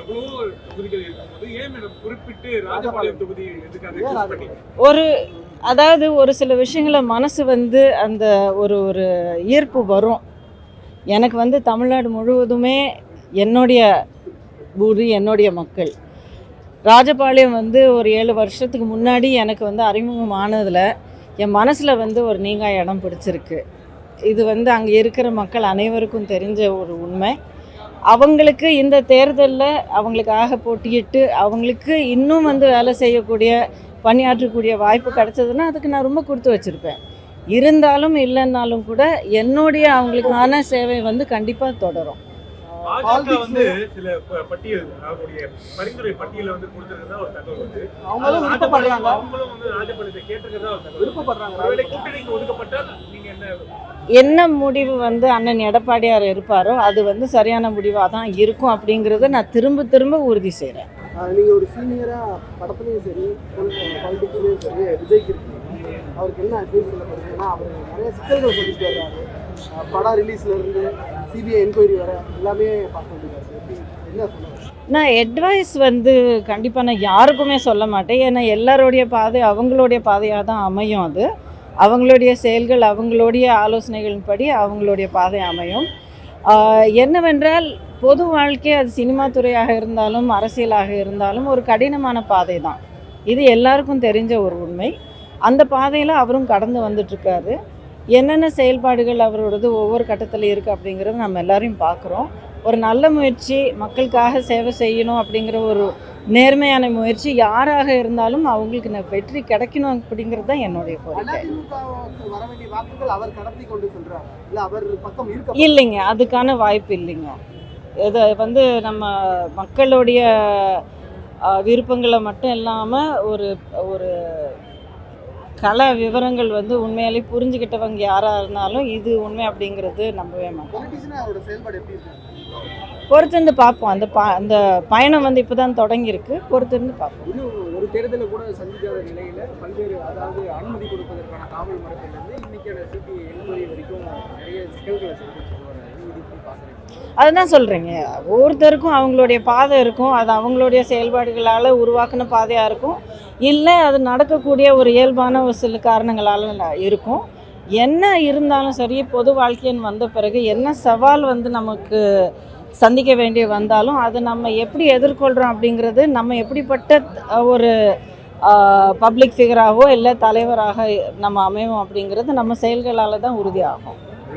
எவ்வளவோ தொகுதிகள் இருக்கும்போது ஏன் மேடம் குறிப்பிட்டு ராஜபாளையம் தொகுதி எதுக்காக ஒரு அதாவது ஒரு சில விஷயங்களை மனசு வந்து அந்த ஒரு ஒரு ஈர்ப்பு வரும். எனக்கு வந்து தமிழ்நாடு முழுவதுமே என்னுடைய ஊர், என்னுடைய மக்கள். ராஜபாளையம் வந்து ஒரு 7 வருஷத்துக்கு முன்னாடி எனக்கு வந்து அறிமுகமானதில் என் மனசில் வந்து ஒரு நீங்கா இடம் பிடிச்சிருக்கு. இது வந்து அங்கே இருக்கிற மக்கள் அனைவருக்கும் தெரிஞ்ச ஒரு உண்மை. அவங்களுக்கு இந்த தேர்தலில் அவங்களுக்காக போட்டியிட்டு அவங்களுக்கு இன்னும் வந்து வேலை செய்யக்கூடிய பணியாற்றக்கூடிய வாய்ப்பு கிடைச்சதுன்னா அதுக்கு நான் ரொம்ப கொடுத்து வச்சுருப்பேன். இருந்தாலும் இல்லைன்னாலும் கூட என்னுடைய அவங்களுக்கான சேவை வந்து கண்டிப்பாக தொடரும். பாஜக வந்து சில பட்டியல் அவங்களுடைய பரிந்துரை பட்டியல வந்து கொடுத்திருக்கிறதா ஒரு தகவல் வந்து அவங்களும் வந்து ராஜபாளையத்தை கேட்டிருக்கிறதா ஒரு தகவல் விருப்பப்படுறாங்க. ஒருவேளை கூட்டணிக்கு ஒதுக்கப்பட்டால் நீங்க என்ன முடிவு வந்து அண்ணன் எடப்பாடியார் இருப்பாரோ அது வந்து சரியான முடிவாக தான் இருக்கும் அப்படிங்கிறத நான் திரும்ப திரும்ப உறுதி செய்கிறேன். நீங்கள் ஒரு சீனியராக படத்துலையும் சரி பாலிடிக்ஸ்லேயும் சரி விஜய்க்கு இருக்கீங்க. அவருக்கு என்ன அட்வைஸ் சொல்லப்படுதுன்னா அவர் நிறைய சிக்கல்கள் சொல்லிட்டு வர்றாரு. படம் ரிலீஸ்லேருந்து சிபிஐ என்கொயரி வர எல்லாமே பார்க்க வேண்டியது. என்ன சொல்லுவாங்க? நான் அட்வைஸ் வந்து கண்டிப்பாக நான் யாருக்குமே சொல்ல மாட்டேன். ஏன்னா எல்லாருடைய பாதை அவங்களுடைய பாதையாக தான் அமையும். அது அவங்களுடைய செயல்கள் அவங்களுடைய ஆலோசனைகளின் படி அவங்களுடைய பாதை அமையும். என்னவென்றால் பொது வாழ்க்கை அது சினிமா துறையாக இருந்தாலும் அரசியலாக இருந்தாலும் ஒரு கடினமான பாதை தான். இது எல்லாருக்கும் தெரிஞ்ச ஒரு உண்மை. அந்த பாதையில் அவரும் கடந்து வந்துட்டுருக்காரு. என்னென்ன செயல்பாடுகள் அவரோடது ஒவ்வொரு கட்டத்தில் இருக்குது அப்படிங்கிறது நம்ம எல்லாரையும் பார்க்குறோம். ஒரு நல்ல முயற்சி, மக்களுக்காக சேவை செய்யணும் அப்படிங்கிற ஒரு நேர்மையான முயற்சி யாராக இருந்தாலும் அவங்களுக்கு வெற்றி கிடைக்கணும் அப்படிங்கிறது தான் என்னுடைய கோரிக்கை. இல்லைங்க, அதுக்கான வாய்ப்பு இல்லைங்க. இதை வந்து நம்ம மக்களுடைய விருப்பங்களை மட்டும் இல்லாமல் ஒரு ஒரு கல விவரங்கள் வந்து உண்மையாலே புரிஞ்சுக்கிட்டவங்க யாராக இருந்தாலும் இது உண்மை அப்படிங்கிறது நம்பவே மாட்டோம். பொறுத்திருந்து பார்ப்போம். அந்த பயணம் வந்து இப்போ தான் தொடங்கியிருக்கு. பொறுத்திருந்து பார்ப்போம். இன்னும் ஒரு தேர்தலில் கூட சந்திக்காத நிலையில் பல்வேறு அதாவது அனுமதி கொடுப்பதற்கான காவல் மரத்திலிருந்து இன்னைக்கான சிபிஐ என்கொயரி வரைக்கும் நிறைய சிக்கல்களை சந்திச்சு அதுதான் சொல்கிறேங்க. ஒவ்வொருத்தருக்கும் அவங்களுடைய பாதை இருக்கும். அது அவங்களுடைய செயல்பாடுகளால் உருவாக்கின பாதையாக இருக்கும். இல்லை அது நடக்கக்கூடிய ஒரு இயல்பான ஒரு சில காரணங்களால் இருக்கும். என்ன இருந்தாலும் சரி, பொது வாழ்க்கைன்னு வந்த பிறகு என்ன சவால் வந்து நமக்கு சந்திக்க வேண்டிய வந்தாலும் அதை நம்ம எப்படி எதிர்கொள்கிறோம் அப்படிங்கிறது, நம்ம எப்படிப்பட்ட ஒரு பப்ளிக் ஃபிகராகவோ இல்லை தலைவராக நம்ம அமைவோம் அப்படிங்கிறது நம்ம செயல்களால் தான் உறுதியாகும்.